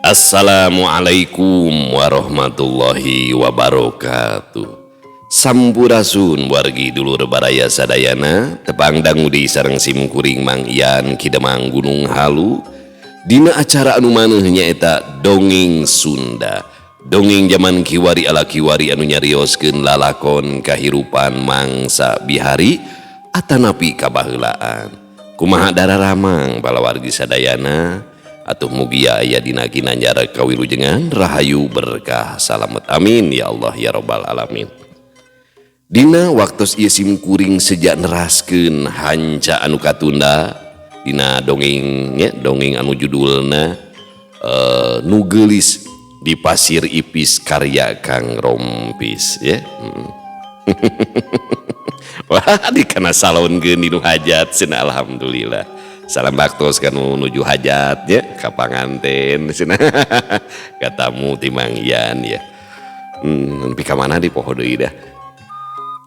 Assalamualaikum warahmatullahi wabarakatuh. Sampurasun wargi dulur baraya sadayana tepang dangudi sareng simkuring Mang Ian Kidemang Gunung Halu dina acara anu maneuh nyaeta dongeng Sunda. Dongeng zaman kiwari ala kiwari anu nyarioskeun lalakon kahirupan mangsa bihari atanapi kabaheulaan. Kumaha dararamang bala wargi sadayana atuh mugia aya dina ginanjar kawilujengan rahayu berkah salamet amin ya Allah ya rabbal alamin. Dina waktos ieu simkuring sejak neraskeun hanca anu katunda dina dongengnya dongeng anu judulna nu geulis di pasir ipis karya Kang Rompis ya. Wah dikana salonkeun dinu hajat cenah alhamdulillah. Salam baktos kanu nuju hajat ya ka panganten cenah. Katamu ti Mang Ian ya. Nepi ka mana di poho deui dah.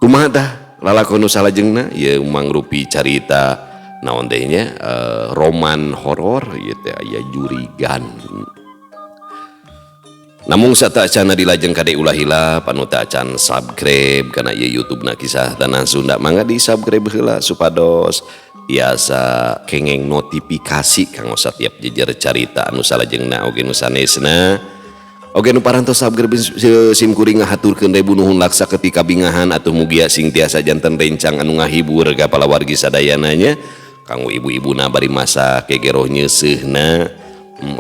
Kumaha tah lalakon nu salajengna ieu mangrupi carita naon teh nya roman horor ieu teh aya jurigan. Namung satacana dilajeng kade ulah hilap anu teu acan subscribe kana ieu YouTube-na Kisah Tanah Sunda mangga di subscribe heula supados tiasa kengeng notifikasi kanggo satiap jejer carita anu salajengna oge nu sanesna. Oge nu parantos sabger simkuring ngahaturkeun deui nuhun laksa ketika bingahan atuh mugia sing tiasa janten rencang anu ngahibur ka pala wargi sadayana nya kanggo ibu-ibuna bari masak gegeroh nyeuseuhna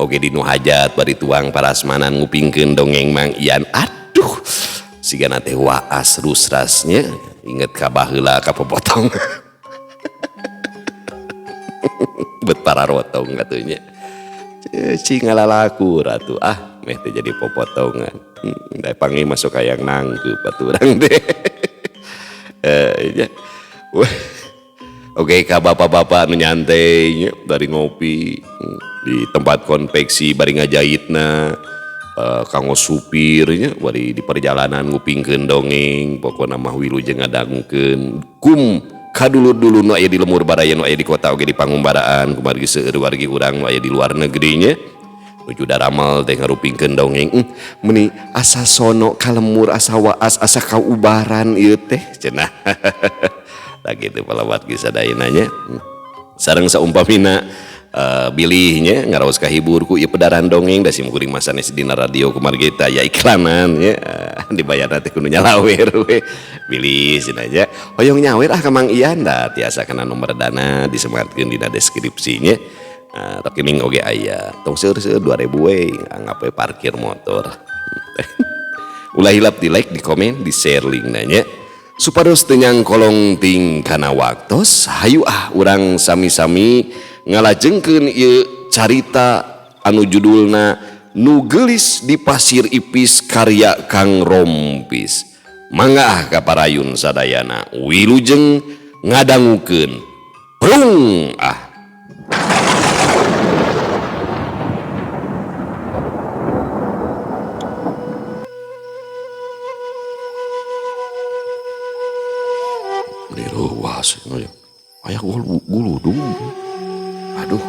oge dinu hajat bari tuang parasmanan ngupingkeun dongeng Mang Ian. Aduh sigana teh waas rusrasnya inget ka baheula ka popotong bet pararotong katunya cing ngalalaku ratu meh teh jadi popotongan da pangi masuk hayang nangkeup baturang teh oke ka bapak-bapak anu nyantai nya bari ngopi di tempat konveksi bari ngajahitna kanggo supirnya bari di perjalanan ngupingkeun dongeng pokona mah wilujeng ngadangkeun kum kadulur-dulu nu aya di lemur baraya nu aya di kota oge di pangumbaraan kumargi seueur wargi urang nu aya di luar negeri nya nuju daramal teh ngarupingkeun dongeng meuni asa sono kalemur asa waas asa kaubaran ieu teh cenah. Tah kitu pala wargi sadayana nya sareng saumpamina bilihnya ngaraos kahibur ku ieu pedaran dongeng da simkuring masanes dina radio kumargi teh aya iklanan nya dibayarna teh kudu nyalawer we bilih cenah nya hoyong nyawer ka Mang Ian da tiasa kana nomor dana disematkeun dina deskripsinya. Rekening oge aya tong seueur-seueur 2000 we anggape parkir motor. Ulah hilap di like di komen di share link nanya supados teu nyangkolong ting kana waktos hayu urang sami-sami ngalajengkeun ieu carita anu judulna Nu Geulis di Pasir Ipis karya Kang Rompis. Mangga ka parayun sadayana wilujeng ngadangukeun brung Ruas aya guludung. Aduh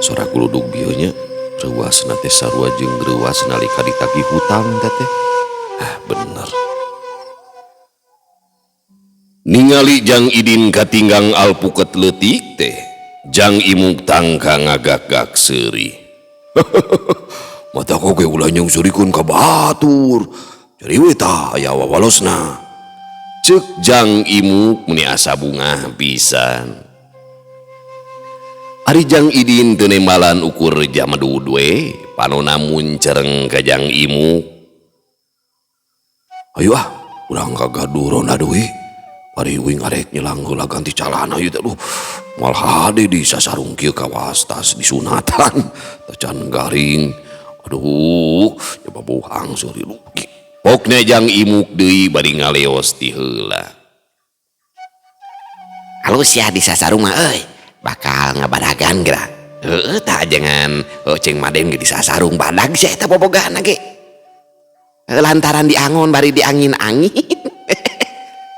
suara guludug bieu nya reuasna teh sarua jeung reuas nalika ditagih hutang teh bener. Ningali Jang Idin katinggang alpuket leutik teh Jang Imuk tangka ngagak-gak seuri. Mata koge ulah nyungsurikeun ka batur jadi we tah aya wawalosna ceuk Jang Imuk muni asa bunga pisan. Ari Jang Idin teu nembalan ukur jamadud we panonna muncereng ka Jang Imuk. Ayo urang kagaduron aduh bari uing arek nyelang heula ganti calana ieu teh moal hade di sasarung kieu kawas tas disunatan tacan garing aduh coba buhang suri lu pokna Jang Imuk deui bari ngaleos ti heula. Halus ya di sasarung mah euy bakal ngabadagan gerak. Tak jangan ceng Maden ge disasarung badag sih eta bobogan ge. Lantaran diangon bari diangin-angin.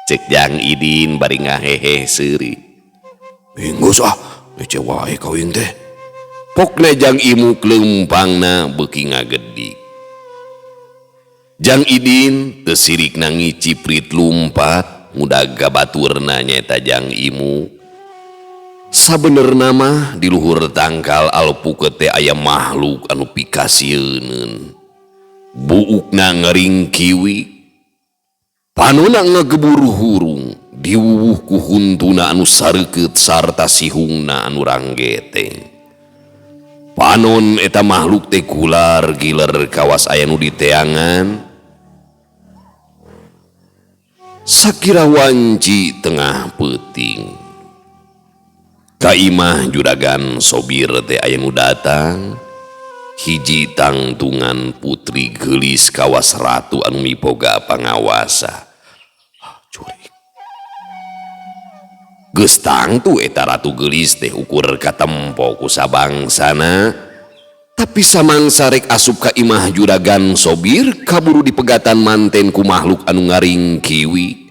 Cek Jang Idin bari ngahehe seuri. Geus ece wae kawin teh. Pokna Jang Imuk leumpangna beuki ngagedi. Jang Idin teu sirikna ngiciprit lumpat ngudaga baturna nyaeta Jang Imuk. Sabenerna mah di luhur tangkal alpukeut teh aya makhluk anu pikasieun. Buukna ngering kiwi, panonna ngagebur hurung, diwuwuh ku huntuna anu sareukeut sarta sihungna anu ranggete. Panon eta makhluk teh gular giler kawas aya nu diteangan. Sakira wanci tengah peuting. Ka imah juragan Sobir teh aya nu datang. Hiji tangtungan putri geulis kawas ratu anu miboga pangawasa. Curik. Geus tangtu eta ratu geulis teh ukur katempo ku sabangsana. Tapi samangsa rek asup ka imah juragan Sobir kaburu dipegatan manten ku makhluk anu ngaring kiwi.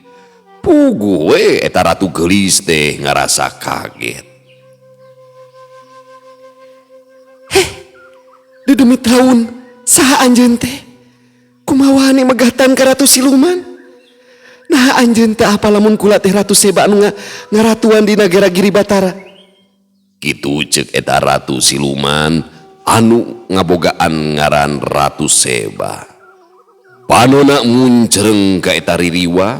Puguh we eta ratu geulis teh ngarasa kaget. Di demi tahun saha anjeun teh kumaha wani megatan ka Ratu Siluman. Nah anjeun teh apa lamun kula teh Ratu Seba anu ngaratuan di nagara Giri Batara. Kitu ceuk eta Ratu Siluman anu ngabogaan ngaran Ratu Seba. Panonna muncereng ka eta ririwa.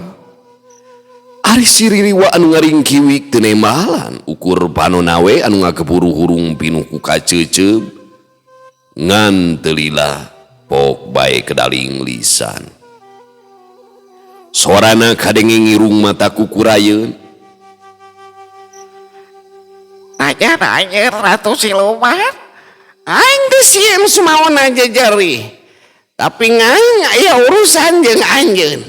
Ari si ririwa anu ngaring kiwik teu nembalan ukur panonna we anu ngageburu hurung pinuh ku kaceuceub. Ngan telilah pok bae kedaling lisan. Suarana kadenge ngirung mata kukurayeun. Ajar Ratu Siluman. Aing teh sieun sumaon aja jari. Tapi ngaing aya urusan jeung anjeun.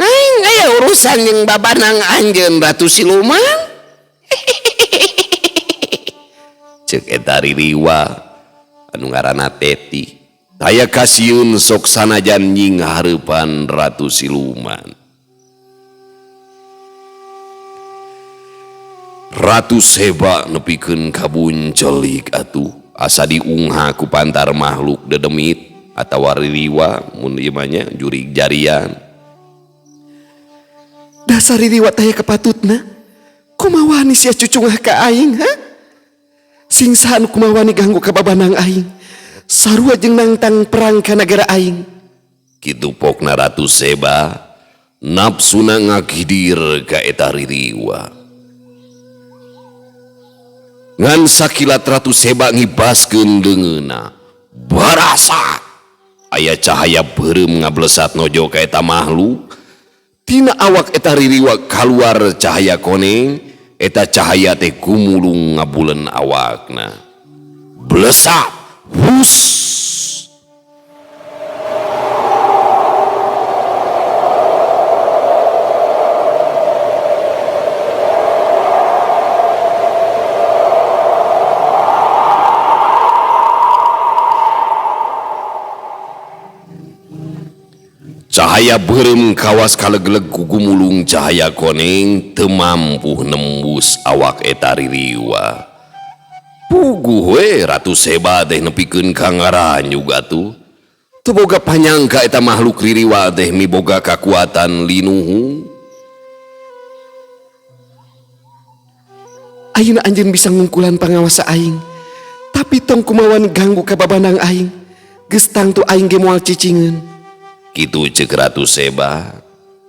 Ngaing aya urusan jeung babanang anjeun Ratu Siluman. Ceuk eta ririwa anu ngaranna Teti. Taya kasieun sok sanajan nying hareupan Ratu Siluman. Ratu Seba nepikeun kabuncelik atuh asa diungha ku pantar makhluk dedemit atawa ririwa mun ieu mah nya jurig jarian. Dasar ririwa teh kepatutna. Kumaha wani sia cucungah ka aing ha? Sing saha anu kumaha wani ganggu ka babanang aing. Sarua jeung nangtang perang ka nagara aing. Kitu pokna Ratu Seba napsuna ngagidir ka eta ririwa. Ngan sakilat Ratu Seba ngibaskeun leungeunna. Barasa aya cahaya beureum ngablesat nojo ka eta makhluk. Tina awak eta ririwa kaluar cahaya koneng. Eta cahaya teh gumulung ngabulen awakna. Blesat, hus. Cahaya beureum kawas kalegleg ku gumulung cahaya koneng teu mampu nembus awak eta ririwa. Puguh we Ratu Seba teh nepikeun ka ngaran juga tuh. Teu boga panyangka eta makhluk ririwa teh miboga kakuatan linuhu. Ayeuna anjeun bisa ngungkulan pangawasa aing. Tapi tong kumaha ganggu ka babanang aing. Geus tangtu aing ge moal cicingeun. Kitu ceuk Ratu Seba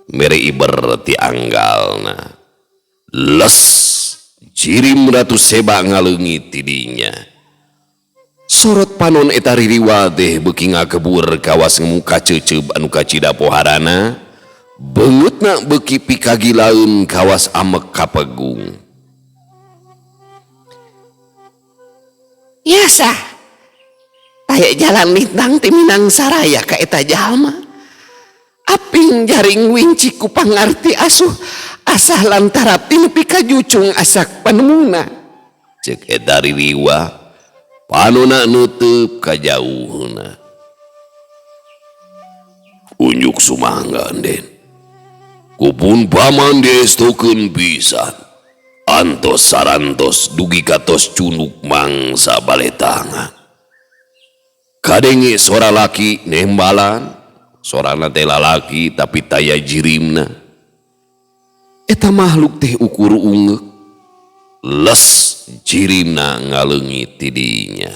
mere iber ti anggalna. Les jirim Ratu Seba ngaleungit ti dinya. Sorot panon eta ririwa teh beuki ngakebur kawas muka ceuceub anu kacida poharana. Beungeutna beuki pikagilaeun kawas amek kapegung. Yasa aya jalan lintang ti Minang Saraya ka eta jalma. Aping jaring winci ku pangarti asuh asah lantarap ti nepi ka jucung asak panemuna. Cek eta ririwah panona nutup kajauhna. Unjuk sumangga Den, kupun paman diestokeun pisan, antos sarantos dugi katos cunuk mangsa baletangan. Kadenge sora laki nembalan, sorana teh lalaki tapi taya jirimna. Eta makhluk teh ukur ungeuk, les jirimna ngaleungit ti dinya.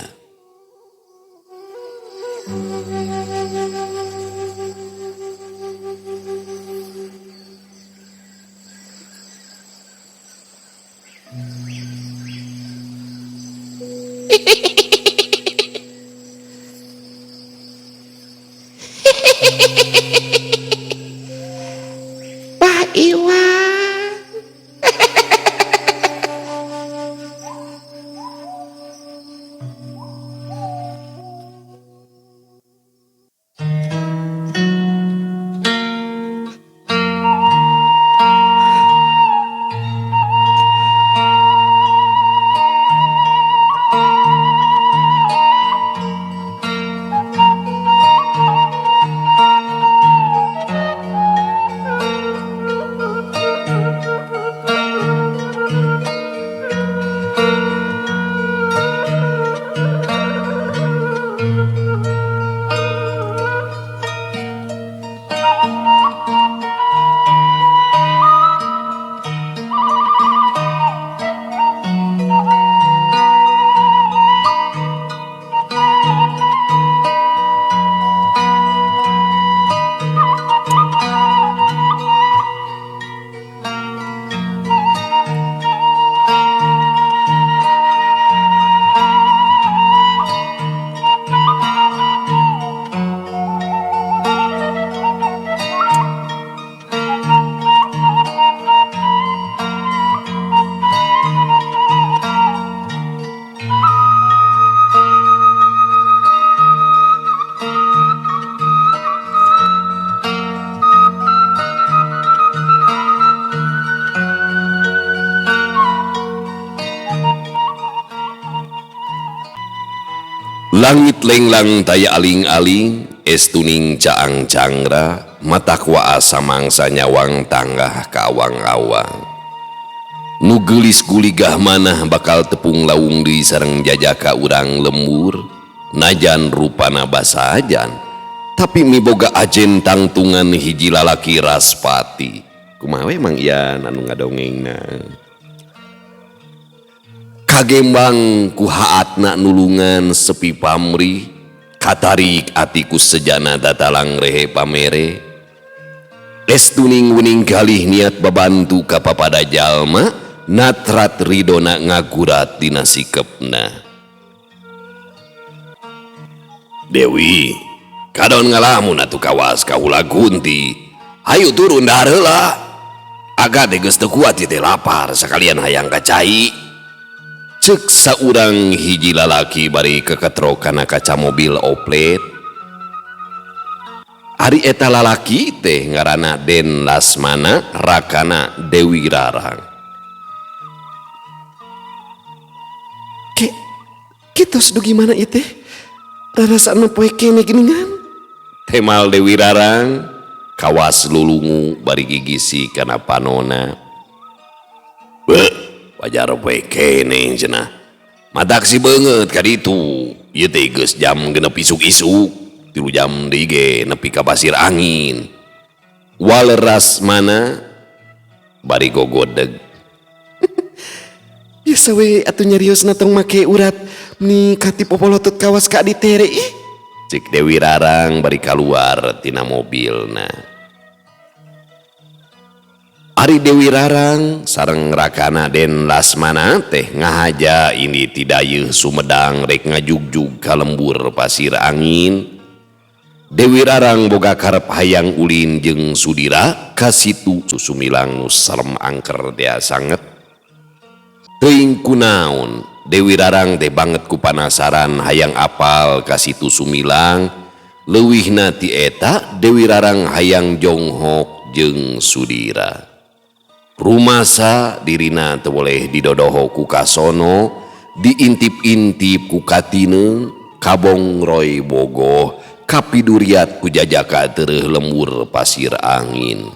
Pak Iwan. Langit lenglang taya aling-aling, estuning caang cangra, matak waasa mangsa nyawang tanggah ka awang-awang. Nu geulis guligah manah bakal tepung lawung deui sareng jajaka urang lembur, najan rupana basajan, tapi miboga ajen tangtungan hiji lalaki Raspati. Kumaha we Mang Ian anu ngadongengna? Kagembang ku haatna nulungan sepi pamri, katarik atiku sejana datalang rehe pamere. Estuning wening kalih niat babantu ka papada jalma, natrat ridona ngagurat dina sikepna. Dewi, kadon ngalamun atuh kawas kaula Gunti. Hayu turun dahar heula. Aga teh geus teu kuat teh lapar sakalian hayang ka cai. Cek saurang hiji lalaki bari keketro kana kaca mobil oplet. Ari eta lalaki teh ngaranna Den Lasmana, rakana Dewi Rarang. Kitos dugi mana ieu teh? Rarasana poe kene geuningan. Temal Dewi Rarang kawas lulungu bari gigisi kana panona. Wajar poe kene cenah. Matak si beungeut ka ditu. Ieu teh geus jam 6 isuk-isuk. 3 jam deui ge nepi ka pasir angin. Waleras mana bari gogodeg. Biasa we atuh nyariosna tong make urat ni katip popolotot kawas ka ditere ih. Cik Dewi Rarang bari kaluar tina mobilna. Ari Dewi Rarang sareng rakana Den Lasmana teh ngahaja ini tidayeuh Sumedang rek ngajugjug ka lembur pasir angin. Dewi Rarang boga karep hayang ulin jeung Sudira ka situ Susumilang nu salem angker dea sanget. Teuing kunaon Dewi Rarang teh banget ku panasaran hayang apal ka situ Sumilang. Leuwihna ti eta Dewi Rarang hayang jonghok jeung Sudira. Rumasa dirina teu boleh didodoho ku kasono diintip-intip ku Katine kabong roy bogoh kapiduriat ku jajaka tereh lembur pasir angin.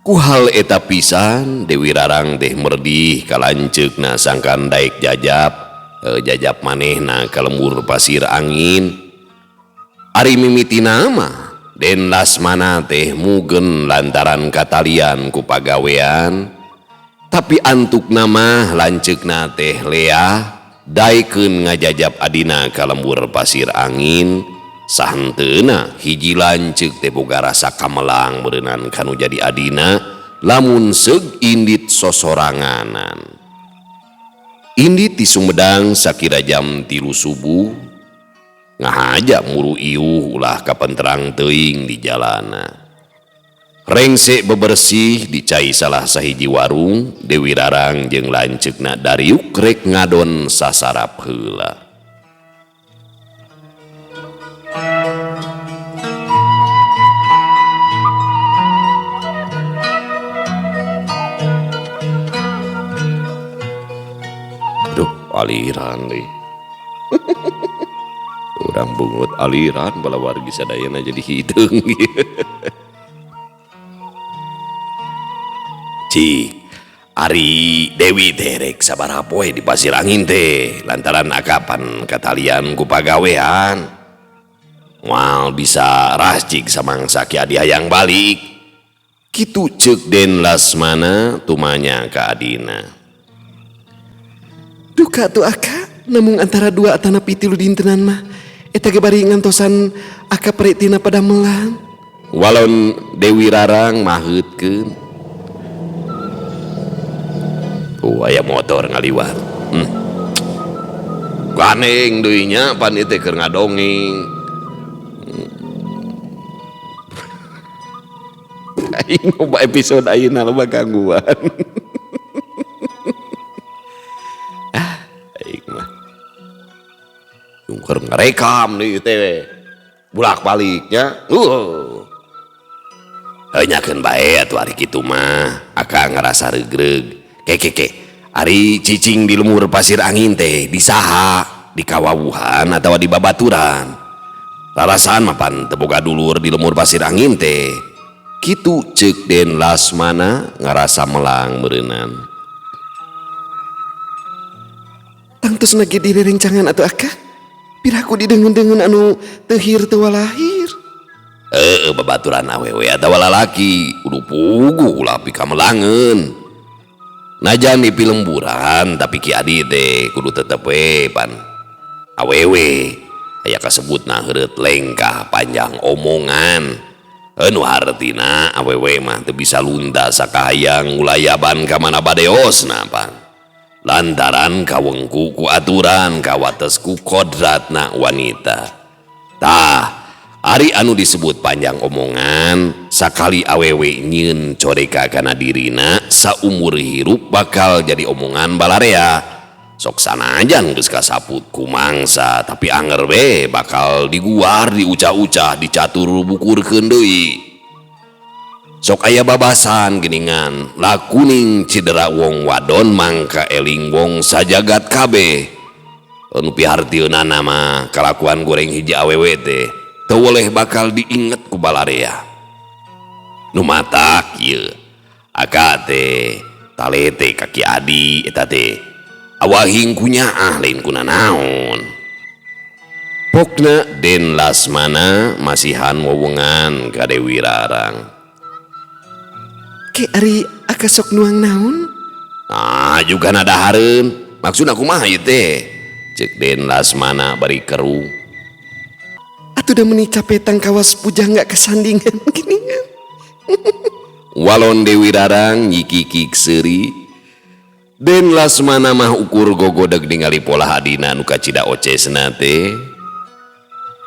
Ku hal eta pisan Dewi Rarang teh merdih kalanceukna sangkan daek jajab manehna ka lembur pasir angin. Ari mimitina mah Den Lasmana teh mugen lantaran katalian ku pagawean, tapi antuk nama lanceukna teh Lea daikeun ngajajab adina ka lembur pasir angin. Sahenteuna hiji lanceuk teh boga rasa kamelang beureunan kanu jadi adina lamun seug indit sosoranganan. Indit di Sumedang sakira jam 3 subuh ngahaja muru iuh ulah kapenterang teuing di jalana. Rengse bebersih di cai salah sahiji warung, Dewi Rarang jeung lanceukna dariuk rek ngadon sasarap heula. Duh, aliran deh. Urang bungut aliran bala wargi sadayana jadi hideung. Cik, ari Dewi derek sabaraha poe di pasir angin teh lantaran akapan katalian ku pagawean. Moal bisa rascik samangsa ki adi hayang balik. Kitu ceuk Den Lasmana tumanya ka adina. Duka tuh Aka, namung antara dua atana pitilu dintenan mah eta ge bari ngantosan Aka pretina pada melan. Walon Dewi Rarang maheutkeun. Aya motor ngaliwat. Ganeng deui nya pan ieu teh keur ngadongeng. Aing loba episode ayeuna loba gangguan. Aing mah keur ngarekam deui teh bulak-baliknya. Heunyakeun bae atuh ari kitu mah. Aka ngarasa regreg. Keke, ari cicing di lembur pasir angin teh di saha? Di kawawuhan atau di babaturan? Lalasan mah pan teu boga dulur di lembur pasir angin teh. Kitu ceuk Den Lasmana ngarasa melang beureunan. Tangtosna ge di rerencangan atuh Aka. Piraku didengeun-dengeun anu teu hir teu walahir. Babaturan awewe atawa lalaki kudu puguh ulah pikamelangeun. Najan di pilemburan tapi ki adi teh kudu tetep we pan awewe aya kasebutna heureut lengkah panjang omongan. Nu hartina awewe mah teu bisa lunta sakahayang ulayaban ka mana badeosna pan. Lantaran kawengku ku aturan kawates ku kodratna wanita. Tah ari anu disebut panjang omongan sakali awewe nyieun coreka kana dirina saumur hirup bakal jadi omongan balarea. Sok sanajan geus kasaput ku mangsa tapi anger we bakal diguar diucah-ucah dicatur bukurkeun deui. Sok aya babasan geningan lakuning cidera wong wadon mangka eling wong sajagat kabeh. Anu pihartieunana mah kalakuan goreng hiji awewe teh teu woleh bakal diinget ku balarea. Nu matak ieu Aka teh talete kaki adi eta teh awahing kunyaah lain kunanaon. Pokna Den Lasmana masihan wewengan ka Dewi Rarang. Ke ari Aka sok nuang naon? Juga nadahareun maksudna kumaha ieu teh ceuk Den Lasmana bari keru. Atuh da meuni capetang kawas pujangga kesandingan geningan. Walon Dewi Rarang nyikikik seuri. Den Lasmana mah ukur gogodeg ningali pola adina nu kacida ocesna teh.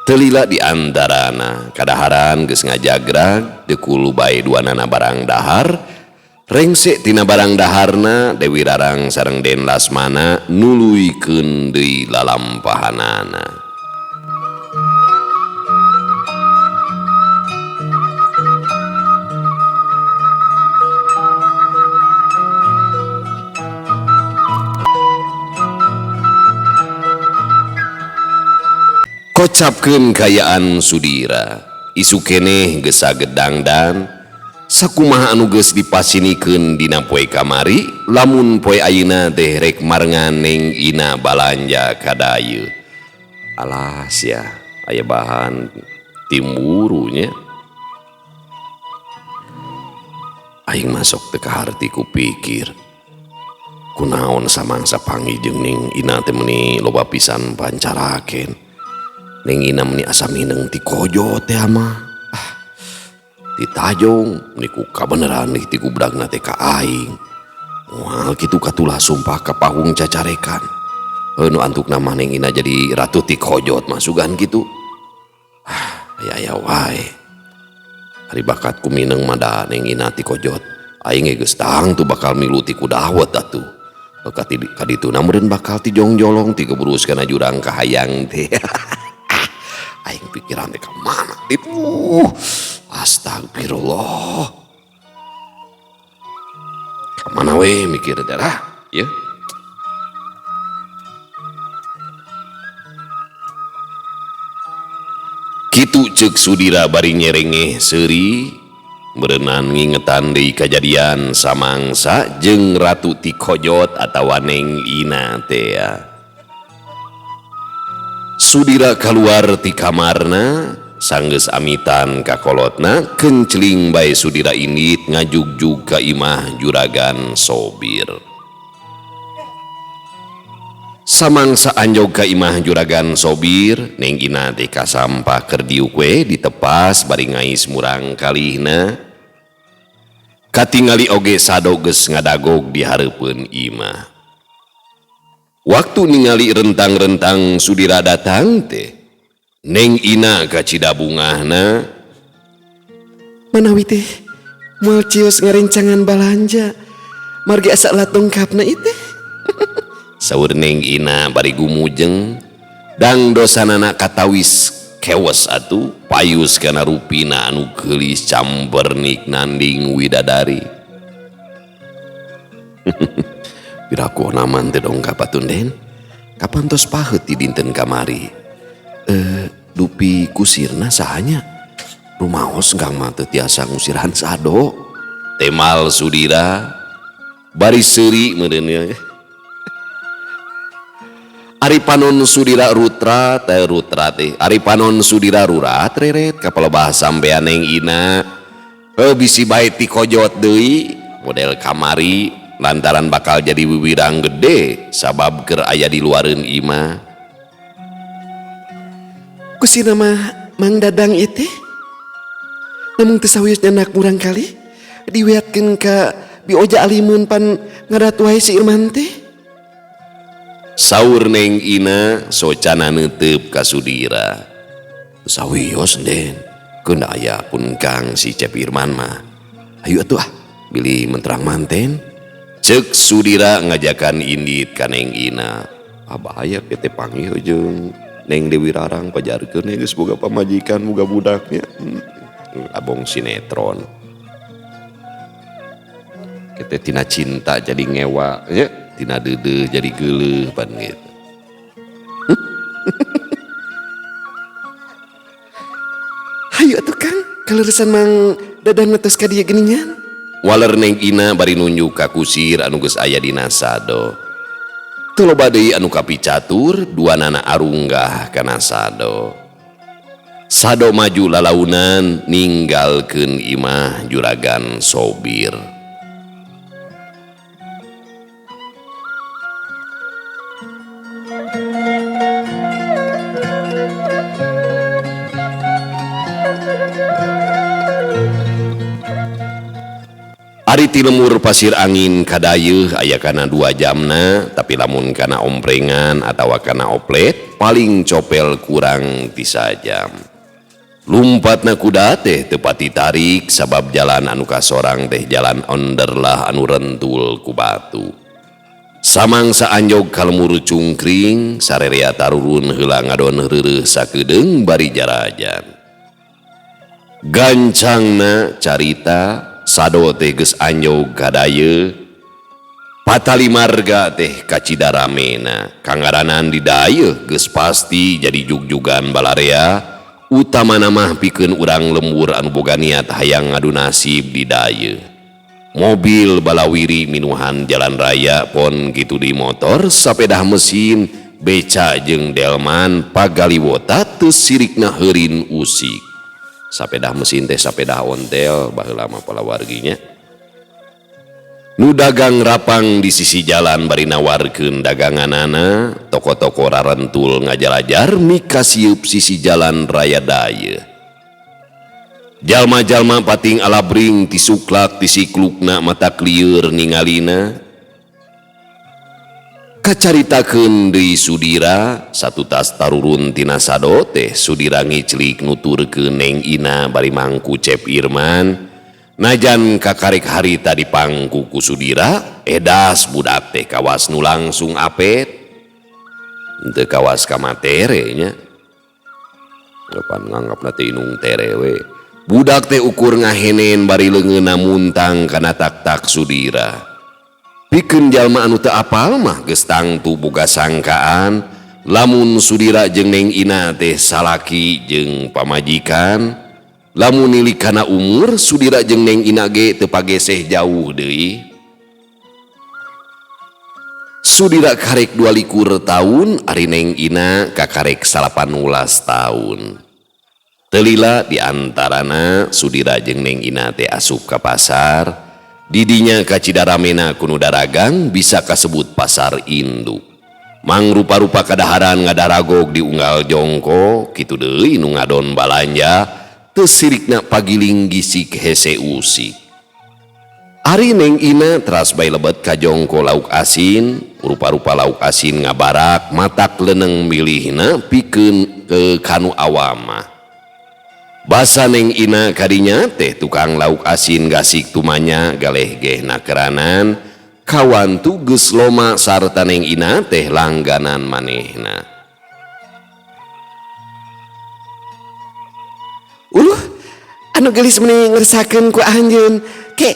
Teu lila di antarana kadaharan geus ngajagrag teu kulu bae duanana barang dahar. Rengse tina barang daharna Dewi Rarang sareng Den Lasmana nuluykeun deui lalampahanana. kocapkeun kayaan Sudira isu keneh geus sagedang dan sakumaha anu geus dipasinikeun dina poe kamari lamun poe ayeuna teh rek marengan neng ina balanja kadayu. Alas ya aya bahan timburunya aing masuk teh ka harti ku pikir kunaon samangsa panggih jeung ning ina teh meuni loba pisan pancarakeun ning ina meuni asa mineng ti kojo teh mah ditajong niku kabeneran ti gubdagna teh ka aing moal kitu katulah sumpah ka pahung cacarekan nu antukna mah ning ina jadi ratu ti kojot mah sugan kitu aya wae ari bakat ku mineng mada ning ina ti kojot aing geus tang tu bakal milu ti ku dawet atuh kaditu namun bakal ti jongjolong ti keburus kana jurang kahayang teh aing pikiran teh ka mana itu astagfirullah ka mana we mikir darah ya kitu ceuk Sudira bari nyerengeh seuri berenang ngingetan deui kajadian samangsa jeung ratu ti kojot atawa neng ina teh. Sudira kaluar ti kamarna sanggeus amitan ka kolotna kenceling bae Sudira indit ngajugjug ka imah juragan Sobir. Samangsa anjog ka imah juragan Sobir neng ina teh kasampah keur diuk we ditepas bari ngais murang kalihna katingali oge Sado geus ngadagog di hareupeun imah. Waktu ningali rentang-rentang Sudira datang teh neng ina ka cidabungahna manawi teh moal cios ngarencangan balanja margi asa latongkapna ieu teh saur neng ina bari gumujeng dang dosanana katawis kewes atuh payus kana rupina anu geulis cambernik nanding widadari. Piraku naman teh dongkap atun den kapantos paheut ti dinten kamari dupi kusirna sahanya rumaos engkang mah teu tiasa ngusiran Sado temal Sudira bari seuri meureun ari panon Sudira rutra teh ari panon Sudira rurat reret kapalebah sampean neng ina bisi bae ti kojot deui model kamari lantaran bakal jadi wiwirang gede sabab keur aya di luareun imah. Kusina mah Mang Dadang ieu teh namung teu sawios nyanak murang kali diweatkeun ka bioja alimun pan ngadat wae si Irman teh. Saur neng ina socana neuteup ka Sudira. Sawios den, keun aya pun Kang si Cep Irman mah. Ayo atuh bilih menterang manten. Ceuk Sudira ngajakan indit ka neng ina. Abahaya kita panggil jeung Neng Dewi Rarang pajarkeun geus boga pamajikan boga budaknya. Abong sinetron. Kita tina cinta jadi ngewa ya. Tina deudeuh jadi geuleuh pan gitu. Hayu atuh Kang, kaleuresan Mang Dadang netos ka dieu geuningan. Waler neng ina bari nunjuk ka kusir anu geus aya dina Sado. Teu loba deui anu kapicatur duanana arunggah kana Sado. Sado maju lalaunan ninggalkeun imah juragan Sobir. Ari ti lemur pasir angin kadayeuh aya kana 2 jamna tapi lamun kana omprengan atawa kana oplet paling copel kurang ti sajam. Lumpatna kuda teh teu pati tarik sabab jalan anu kasorang teh jalan onderlah anu rentul ku batu. Samangsa anjog ka lemur cungkring sarerea tarurun heula ngadon reureuh sakedeung bari jarajan. Gancangna carita Sado teh geus anjog kadayeuh Patali marga teh kacidaramena kangaranan di daya geus pasti jadi jugjugan balarea utama namah pikeun urang lembur anu boga niat hayang ngadu nasib di daya. Mobil balawiri minuhan jalan raya pon gitu di motor sapedah mesin beca jeung delman pagaliwota teu sirikna heurin usik. Sapedah mesin teh sapedah ontel baheula mah palawarginya. Nu dagang rapang di sisi jalan bari nawarkeun daganganana, toko-toko rarentul ngajalajar mika sieup sisi jalan raya daya. Jalma-jalma pating alabring tisuklak tisiklukna mata klieur ningalina. Kacaritakeun deui Sudira satu tas tarurun tina sado teh Sudira ngiclik nuturkeun Neng Ina bari mangku Cep Irman. Najan kakarek harita dipangku ku Sudira edas budak teh kawas nu langsung apet teu kawas ka matere nya depan nganggapna teh inung terewe budak teh ukur ngahenen bari leungeunna muntang kana tak-tak Sudira pikeun jalma anu teu apal mah geus tangtu boga sangkaan lamun Sudira jeung Neng Ina teh salaki jeung pamajikan. Lamun nilik kana umur Sudira jeung Neng Ina ge teu pageseh jauh deui. Sudira karek 22 taun ari Neng Ina kakarek 18 taun. Teu lila di antarana Sudira jeung Neng Ina teh asup ka pasar. Di dinya kacidaramena kuno daragang bisa kasebut pasar induk. Mang rupa-rupa kadaharan ngadaragog di unggal jongko kitu deui nu ngadon balanja. Teu sirikna pagiling gisik hese usik. Ari Neng Ina teras bae lebet ka jongko lauk asin, rupa-rupa lauk asin ngabarak matak leuneng milihna pikeun ke kanu awama. Basa Neng Ina kadinya teh tukang lauk asin gasik tumanya galeh gehna keranan, kawan tu geus loma sarta Neng Ina teh langganan manehna. Anu gelis meni ngersakeun ku anjeun ke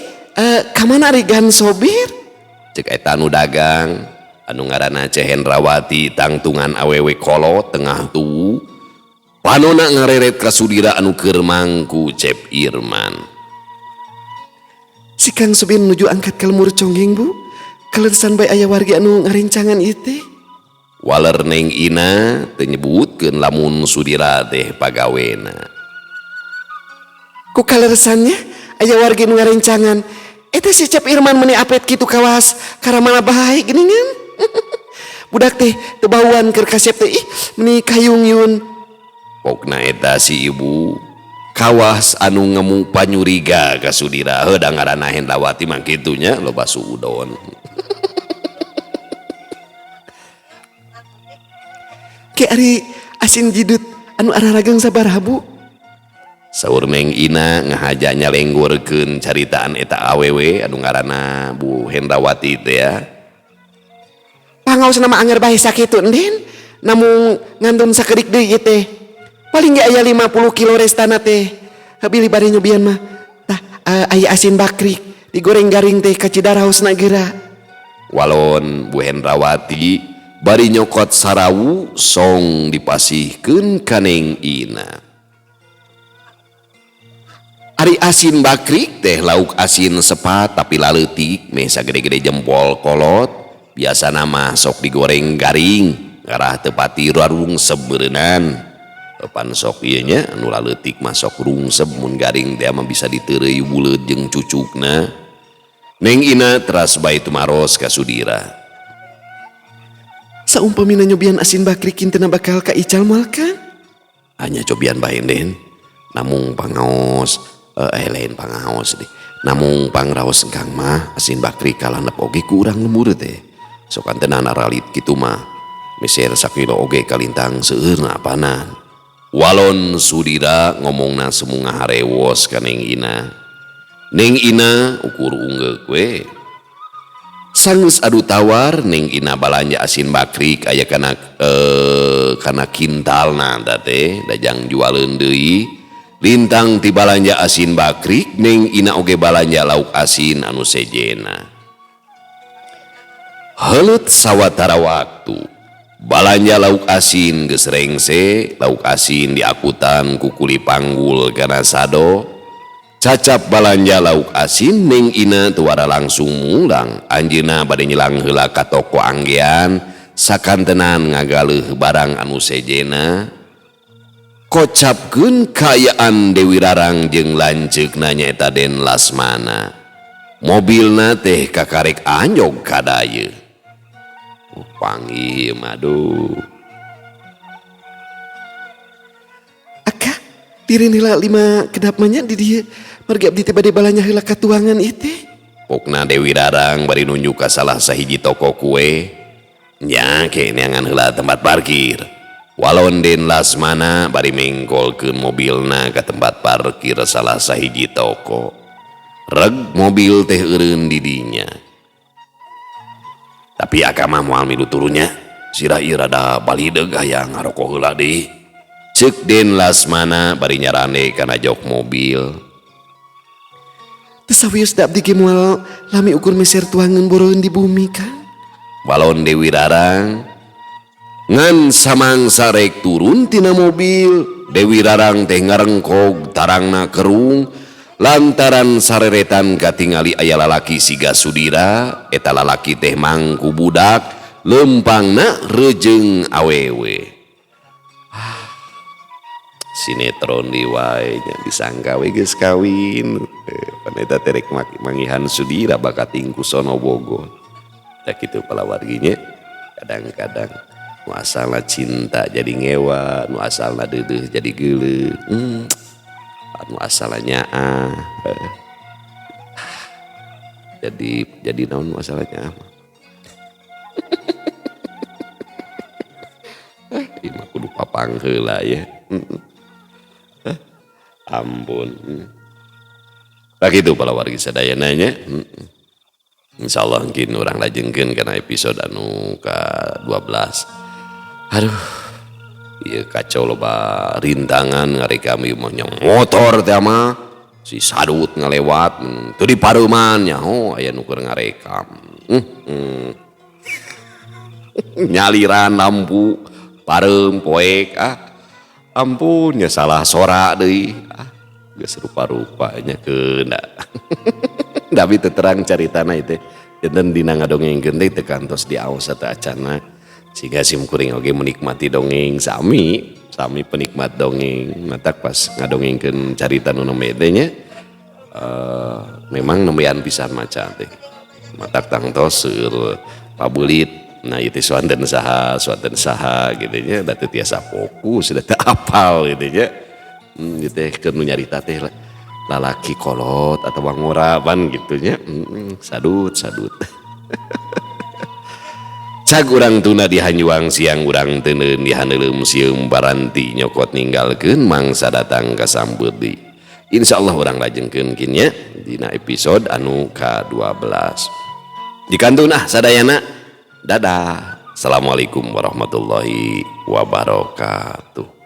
kamana ari gan sobir cek eta anu dagang anu ngaranna Cehendrawati tangtungan awewe kolot tengah tuwu panona ngareret ka Sudira anu keur mangku Cep Irman. Si Kang Sobir nuju angkat ka lemur conggeng Bu kaleresan bae aya wargi anu ngarencangan ieu teh. Waler Neng Ina teu nyebutkeun lamun Sudira teh pagawena. Ku kaleresannya aya wargi nu ngarencangan eta si Cep Irman meuni apet kitu kawas karamana bae geuningan. Budak teh teu bauan keur kasep teh ih meuni kayung yun. Pokna eta si ibu kawas anu ngemu panyuriga ka Sudira heuh da ngaranna Hendrawati mah kitu nya loba suudon. Ke ari asin jidut anu araragang sabaraha Bu? Saur Neng Ina ngahajanya lenggurkeun caritaan eta awewe anu ngaranna Bu Hendrawati teh ya. Pangaos nama anger bae sakitu enden namung ngandung sakedik deui ieu teh. Paling ge aya 50 kilo restana teh. Habili bari nyobian mah. Tah aya asin bakrik digoreng garing teh ka Cidaraosna geura. Walon Bu Hendrawati bari nyokot sarawu song dipasihkeun ka Neng Ina. Ari asin bakrik teh lauk asin sepat tapi laleutik meh sagede-gede jempol kolot biasa nama sok digoreng garing ngarah teu pati rarungseb beureunan pan sok ieu nya anu laleutik mah sok rungseb mun garing teh mah bisa diteureuy buleud jeung cucukna. Neng Ina teras bae tumaros ka Sudira. Saumpamina nyobian asin bakrik kinteuna bakal ka ical moal kan? Hanya cobian bae den namung pangaos lain pangaos deh namung pangraos engkang mah asin bakri kalanep oge ku urang lembur teh sok anteunana ralit kitu mah meser sakilo oge kalintang seueurna apanan. Walon Sudira ngomongna semunga harewos ka Neng Ina. Neng Ina ukur ungeuk we sanggeus adu tawar Neng Ina balanja asin bakri aya kana kintalna da teh dajang jualeun deui. Lintang ti balanja asin bakrik Neng Ina oge balanja lauk asin anu sejena. Heuleut sawatara waktu balanja lauk asin geus rengse, lauk asin diakutan ku kuli panggul kana sado. Cacap balanja lauk asin ning ina teu wara langsung mulang, anjeunna bade nyelang heula ka toko anggean sakantenan ngagaleuh barang anu sejena. Kocapkeun kaayaan Dewi Rarang jeung lanceukna nyaeta Den Lasmana. Mobilna teh kakarek anjog kadayeuh. Panggih madu. Aka, pirin heula 5 kedap manya di dieu. Margi abdi teh bade balanya heula ka tuangan ieu teh. Pokna Dewi Rarang bari nunjuk ka salah sahiji toko kue. Nya ke neangan heula tempat parkir. Walon Den Lasmana bari mengkolkeun mobilna ka tempat parkir salah sahiji toko. Reg mobil teh eureun di dinya. Tapi aka mah moal milu turunya, sira ieu rada balideg aya ngaroko heula deui. Ceuk Den Lasmana bari nyarane kana jok mobil. Teu sawius da abdi ge moal lami ukur meser tuangan boroeun di bumi kan. Walon Dewi Rarang ngan samangsa rek turun tina mobil, Dewi Rarang teh ngarengkog tarangna kerung lantaran sareretan katingali aya lalaki siga Sudira. Eta lalaki teh mangku budak lempangna rejeung awewe. Sinetron di wae nya disangka we geus kawin. Pan eta terek mangihan Sudira bakat tingku sono Bogor. Da kitu palawarginya kadang-kadang nu asalna cinta jadi ngewa, nu asalna deudeuh jadi geuleuh. Anu asalnya jadi naon asalnya ieu mah kudu papang heula ya. Ampun. Nah gitu pala wargi sadayana nya. Insyaallah mungkin urang lajengkeun kana episode anu ka-12. Aduh, ieu kacau loba rintangan ngari kami mah motor teh mah si sadut ngalewat teu dipareuman nya. Oh aya nu keur ngarekam. Nyaliran lampu pareum poek ampun nya salah sora deui. Geus rupa-rupanya keuna. Tapi teu terang caritana ieu teh. Janten dina ngadongengkeun teh teu kantos diaos eta acana. Sehingga simkuring oge menikmati dongeng sami penikmat dongeng. Matak pas ngadongengkeun carita nu neme teh nya memang nembean pisan maca teh. Matak tangtos seueur pabulit. Nah itu swanten saha gitu nya da teu tiasa fokus da teu apal gitu nya. Ieu teh keur nu nyarita teh lalaki kolot atau ngoraban gitu nya. Sadut. Cag urang tuna di Hanyuang siang urang teuneun di handeuleum sieum baranti nyokot ninggalkeun mangsa datang ka sambeudi. Insyaallah urang lajengkeun kieu nya dina episode anu ka-12. Dikantuna sadayana. Dadah. Assalamualaikum warahmatullahi wabarakatuh.